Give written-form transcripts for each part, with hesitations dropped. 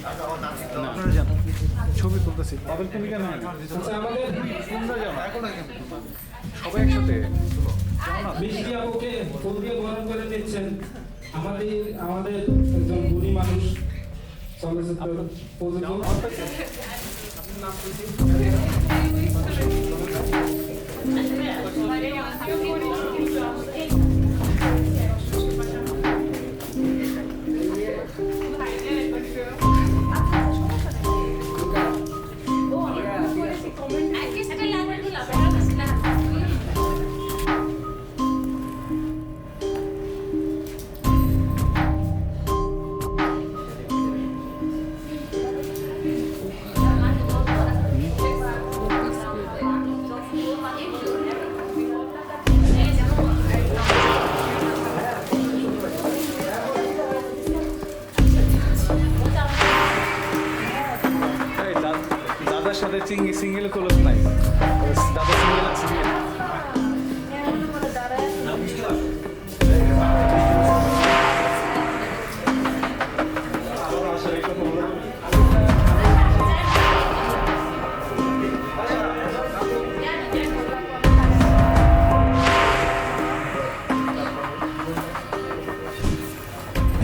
আপনারা জান ছবি তুলতেছি পাবেল তুমি কেন সবাই একসাথে মিষ্টি আপুকে ফুল দিয়ে বরণ করে দিচ্ছেন। আমাদের একজন গুণী মানুষ চলচ্চিত্র প্রযোজক। দাদার সাথে সিঙ্গেল ক্লোজ নাই, দাদা সিঙ্গেল আছে।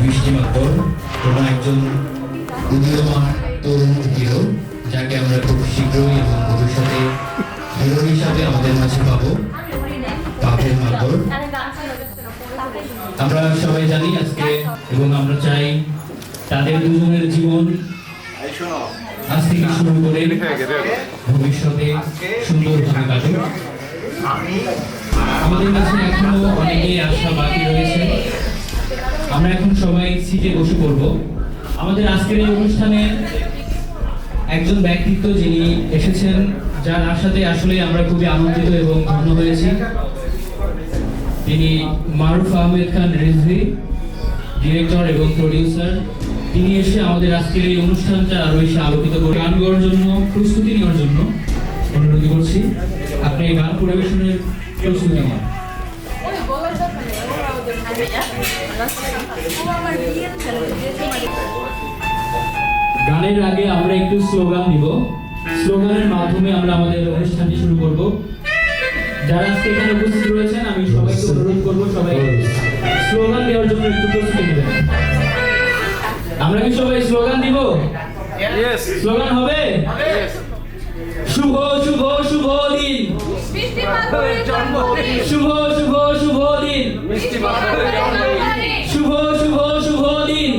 মিষ্টি মাত্র কোনো একজন উদীয়মান তরুণ হিরো, যাকে আমরা খুব শীঘ্রই এবং ভবিষ্যতে হিরো হিসাবে আমাদের মাঝে পাবো, পাবেল মাত্র। আমরা সবাই জানি আজকে, এবং আমরা চাই তাদের দুজনের জীবন আজ থেকে শুরু করে ভবিষ্যতে সুন্দরভাবে কাটুক। আমাদের কাছে এখনো অনেকেই আশা বাকি রয়েছে। আমরা এখন সবাই সিটে বসে পড়ব। আমাদের আজকের এই অনুষ্ঠানে একজন ব্যক্তিত্ব যিনি এসেছেন, যার আশাতে আসলে আমরা খুবই আনন্দিত এবং ধন্য হয়েছি। তিনি মারুফ আহমেদ খান রিজভী, ডিরেক্টর এবং প্রডিউসার। তিনি এসে আমাদের আজকের এই অনুষ্ঠানটা আরো বেশি আলোকিত করে গান গাওয়ার জন্য প্রস্তুতি নেওয়ার জন্য অনুরোধ করছি। আপনি এই গান পরিবেশনের প্রস্তুতি নেন। গানের আগে আমরা একটু স্লোগান দিব। স্লোগানের মাধ্যমে আমরা আমাদের অনুষ্ঠানটি শুরু করব। যারা আজকে এখানে উপস্থিত রয়েছেন, আমি সবাইকে অনুরোধ করব সবাই স্লোগান দেওয়ার জন্য একটু প্রস্তুতি নেবেন। আমরা কি সবাই স্লোগান দিব? স্লোগান হবে? শুভ শুভ শুভ দিন, শুভ শুভ শুভ দিন, শুভ শুভ শুভ দিন,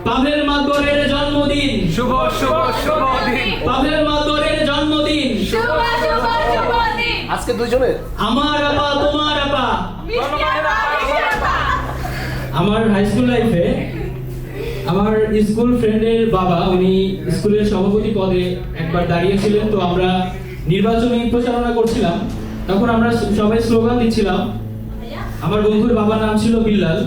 পাভেল মাতবরের জন্মদিন, শুভ শুভ শুভ দিন, পাভেল মাতবরের জন্মদিন, শুভ শুভ শুভ দিন। আজকে দুইজনের আমার আপা তোমার আপা। আমার হাই স্কুল লাইফে আমার স্কুল ফ্রেন্ডের বাবা, উনি স্কুলের সভাপতি পদে একবার দাঁড়িয়েছিলেন। তো আমরা নির্বাচনী প্রচারণা করছিলাম, তখন আমরা সবাই স্লোগান দিচ্ছিলাম। আমার বন্ধুর বাবার নাম ছিল বিল্লাল।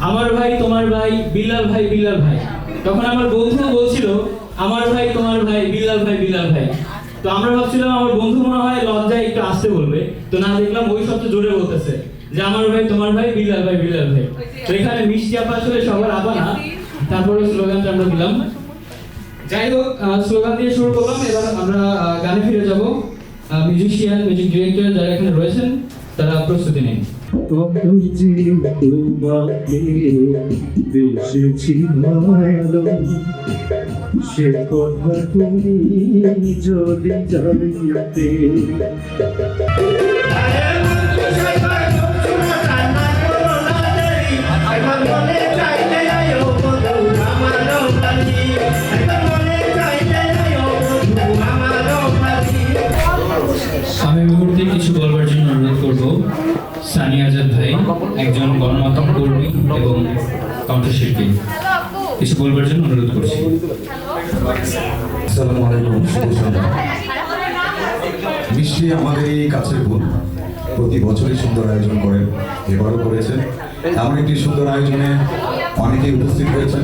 আমার ভাই তোমার ভাই, বিল্লাল ভাই বিল্লাল ভাই। তখন আমার বন্ধু বলছিল আমার ভাই তোমার ভাই, বিল্লাল ভাই বিল্লাল ভাই। তো আমরা ভাবছিলাম আমার বন্ধু মনে হয় লজ্জায় একটু আসতে বলবে, তো না দেখলাম ওই সবচেয়ে জোরে বলতেছে যে আমার ভাই তোমার ভাই, বিল্লাল ভাই বিল্লাল ভাই। তো এখানে মিষ্টি আপা আসলে সবার আপা না। তারপরে স্লোগানটা আমরা দিলাম। যাই হোক, স্লোগান দিয়ে শুরু করলাম। এবার আমরা গানে ফিরে যাব। মিউজিশিয়ান, মিউজিক ডিরেক্টর যারা এখানে রয়েছেন তারা প্রস্তুতি নিন। সে কথা তুমি যদি জানিতে আমি মুহূর্তে কিছু বলবার জন্য অনুরোধ করব সানি আজাদ ভাই, একজন গণমাধ্যম কর্মী এবং কণ্ঠশিল্পী, কিছু বলবার জন্য অনুরোধ করছি। আসসালামু আলাইকুম। মিষ্টি আমাদের এই কাছের বোন, প্রতি বছরই সুন্দর আয়োজন করেন, এবারও করেছেন। এমন একটি সুন্দর আয়োজনে অনেকেই উপস্থিত হয়েছেন।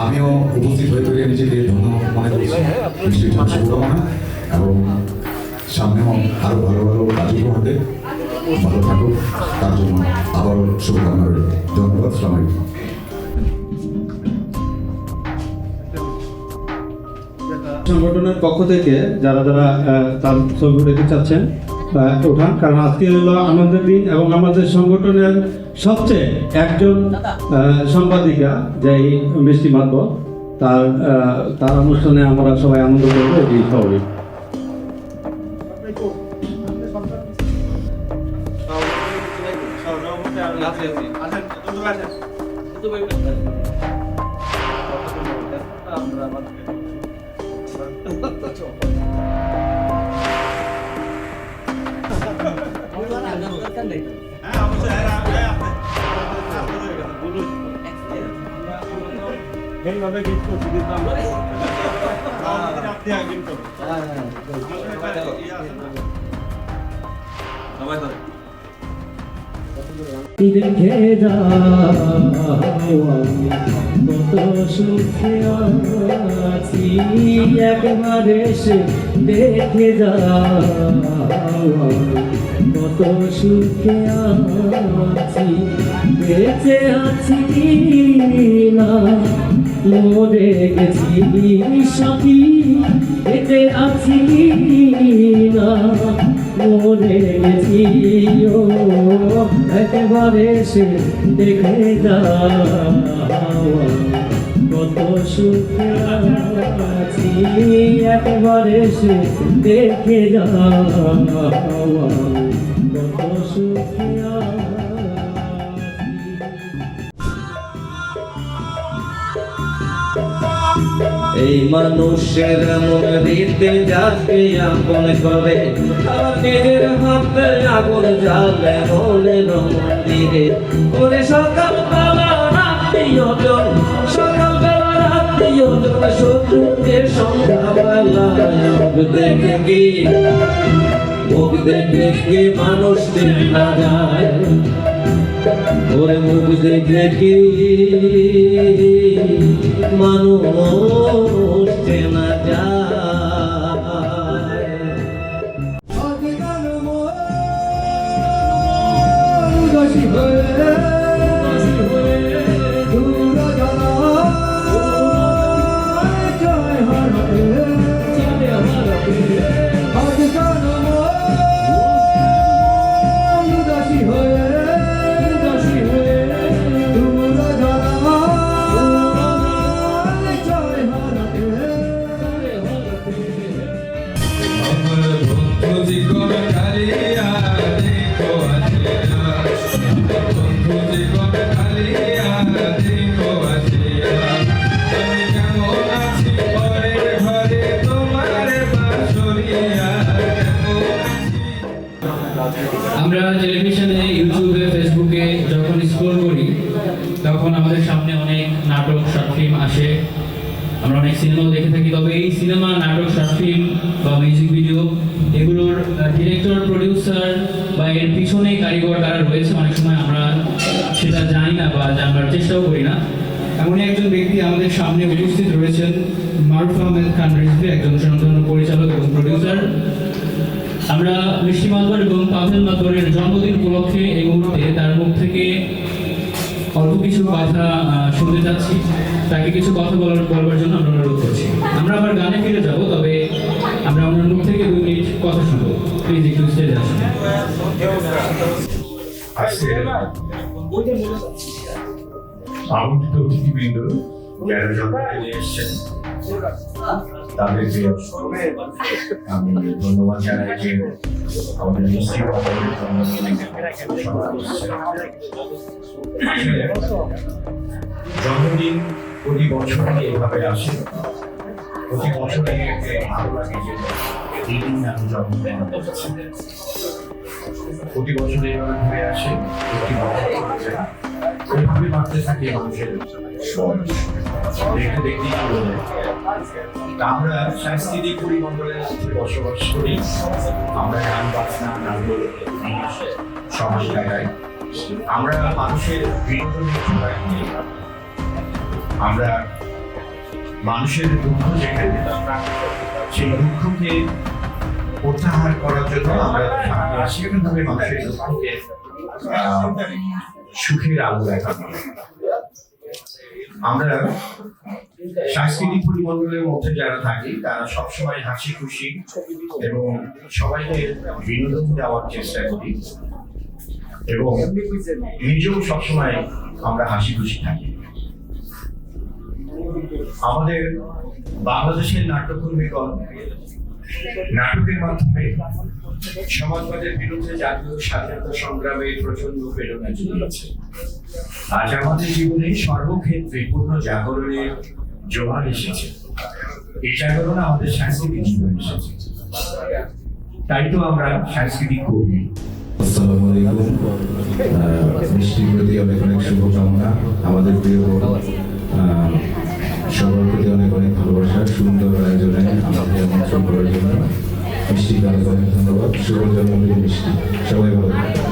আমিও উপস্থিত হয়ে পেরে নিজেকে ধন্য মনে করছি। মিষ্টির জন্য শুভকামনা, এবং সামনেও আরো ভালো ভালো কাজগুলো হবে। ভালো থাকুক, তার জন্য আবারও শুভকামনা রইল। ধন্যবাদ। আসসালামু আলাইকুম। সংগঠনের পক্ষ থেকে যারা যারা তার ছবি উঠাতে চাচ্ছেন ওঠান, কারণ আজকে হলো আনন্দের দিন এবং আমাদের সংগঠনের সবচেয়ে একজন সাংবাদিকা যেই মিষ্টি মাত্র তার অনুষ্ঠানে আমরা সবাই আনন্দ করবো, এটি স্বাভাবিক। দেখে যাও কত সুখে আছি, একবার এসে দেখে যাও কত সুখে আছি, বেঁচে আছি না মরে গেছি সখী, বেঁচে আছি না মরে গেছি, ও একবারে সে দেখে যাও কত সুখে আছি, একবারে সে দেখে যাও কত সুখে আছি। এই মানুষের মন দিতে যাকে আপন করে, আবার নিজের হাতে আগুন জ্বালে মনের মন্দিরে, ওরে সকালবেলা রাত্রিজন, সকালবেলা রাত্রিজন, শত্রুদের সন্ধ্যাবেলা মুখ দেখে কি মানুষ চেনা যায়, ওরে মুখ দেখে কি মানুষ চেনা যায়। আমরা টেলিভিশনে, ইউটিউবে, ফেসবুকে যখন স্ক্রল করি তখন আমাদের সামনে অনেক নাটক, শর্ট ফিল্ম আসে, আমরা অনেক সিনেমাও দেখে থাকি। তবে এই সিনেমা, নাটক, শর্ট ফিল্ম বা মিউজিক ভিডিও এগুলোর ডিরেক্টর, প্রডিউসার বা এর পিছনে কারিগর কারা রয়েছে অনেক সময় আমরা সেটা জানি না বা জানবার চেষ্টাও করি না। এমনই একজন ব্যক্তি আমাদের সামনে উপস্থিত রয়েছেন, মারুফ আহমেদ খান রিজভী, একজন স্বনামধন্য পরিচালক এবং প্রডিউসার। আমরা মিষ্টি মাতবর এবং পাভেল মাতবরের জন্মদিন উপলক্ষে এই মুহূর্তে তার মুখ থেকে অল্প কিছু কথা শুনতে যাচ্ছি। তাকে কিছু কথা বলবার জন্য আমরা অনুরোধ করছি। আমরা আবার গানে ফিরে যাব, তবে আমরা ওনার মুখ থেকে 2 মিনিট কথা শুনবো। প্লিজ একটু স্টেজে আসুন। আমন্ত্রিত অতিথিবৃন্দ যারা জন্মদিনে এসেছেন তাদেরকে আমি ধন্যবাদ জানাই যে আমাদের মিষ্টি মাতবরের জন্মদিন প্রতি বছরই এভাবে আসে। প্রতি বছরই ভালো লাগে যে এই দিন আমি জন্মদিন করছি। প্রতি বছর এইভাবে ঘুরে আসে, প্রতি বছর এইভাবে বাড়তে থাকে মানুষের বয়স। দেখতে দেখতেই চলে যায়। আমরা সাংস্কৃতিক পরিমণ্ডলের মধ্যে বসবাস করি। আমরা গান বাজনা, নাটক, সমাজ কাটাই। আমরা মানুষের বিনোদনের জোগাড় দিই। আমরা মানুষের দুঃখ যেখানে, সেই দুঃখকে প্রত্যাহার করার জন্য আমরা সামনে আসি, এভাবে মানুষের দুঃখকে সুখের আলো দেখানো। আমরা সাংস্কৃতিক পরিমণ্ডলের মধ্যে যারা থাকি তারা সবসময় হাসি খুশি এবং সবাইকে বিনোদন দেওয়ার চেষ্টা করি এবং নিজেও সবসময় আমরা হাসি খুশি থাকি। আমাদের বাংলাদেশের নাট্যকর্মীগণ নাটকের মাধ্যমে সমাজবাদের বিরুদ্ধে জাতীয় স্বাধীনতা সংগ্রামে প্রচন্ড প্রেরণা জুগিয়েছে। আজ আমাদের জীবনে সর্বক্ষেত্রে পূর্ণ জাগরণের জোয়ার এসেছে। এই জাগরণ আমাদের সাংস্কৃতিক জীবনে এসেছে, তাই তো আমরা সাংস্কৃতিক কর্মী। আসসালামু আলাইকুম। বৃষ্টির প্রতি অনেক অনেক শুভকামনা। আমাদের প্রিয় সবার প্রতি অনেক অনেক ভালোবাসা। সুন্দর আয়োজনে আমাকে আমন্ত্রণ করার জন্য বৃষ্টিকে অনেক অনেক ধন্যবাদ। শুভ জন্মদিন বৃষ্টি, সবাই ভালো থাকবেন।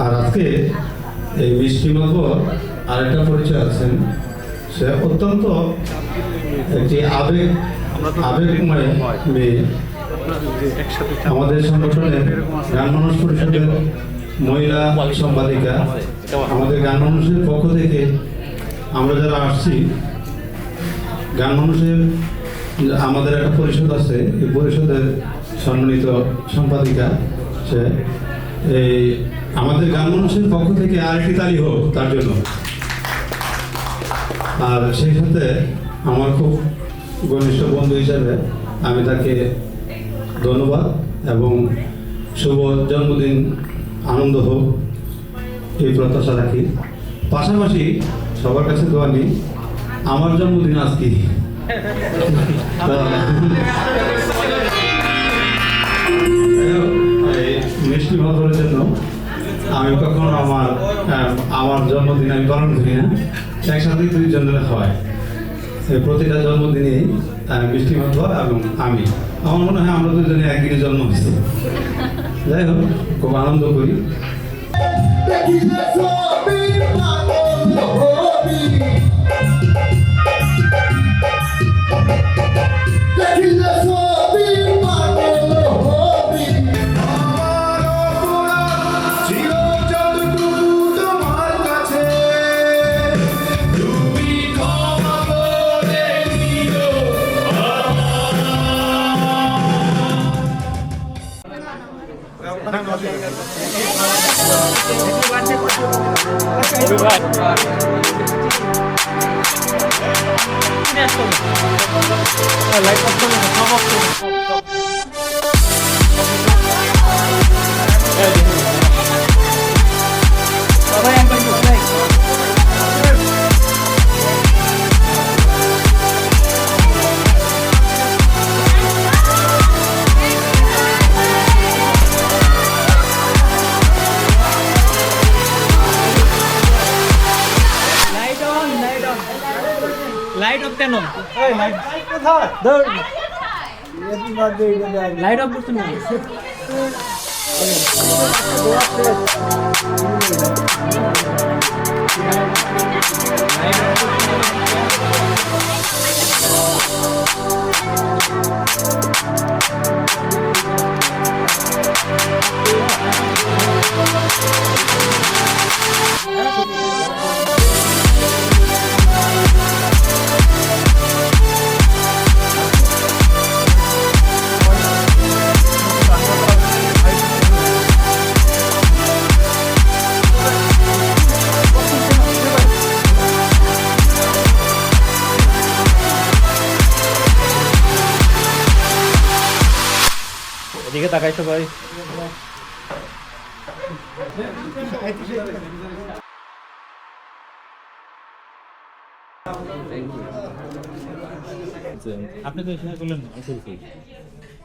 আর আজকে এই মিষ্টি মাধব আরেকটা পরিচয় আছেন, সে অত্যন্ত একটি আবেগময় মেয়ে। আমাদের সংগঠনের গান মানুষ পরিষদের মহিলা সম্পাদিকা। আমাদের গান মানুষের পক্ষ থেকে আমরা যারা আসছি, গান মানুষের আমাদের একটা পরিষদ আছে, এই পরিষদের সম্মানিত সম্পাদিকা সে। এই আমাদের গান মানুষের পক্ষ থেকে আরেকটি তালি হোক তার জন্য। আর সেই সাথে আমার খুব ঘনিষ্ঠ বন্ধু হিসাবে আমি তাকে ধন্যবাদ এবং শুভ জন্মদিন আনন্দ হোক এই প্রত্যাশা রাখি। পাশাপাশি সবার কাছে দোয়া নিই, আমার জন্মদিন আজকে। মিষ্টি ভাবনের জন্য আমি কখনো আমার জন্মদিন আমি পালন করি না, একসাথে দুইজনের হয়। প্রতিটা জন্মদিনে মিষ্টি ভাব এবং আমি, আমার মনে হয় আমরা দুজনে একদিনে জন্ম হয়েছে। যাই হোক, খুব আনন্দ করি। লাইট অফ কেন? লাইট অফ করতে না। এদিকে তাকাই সবাই। আপনি তো এখানে বললেন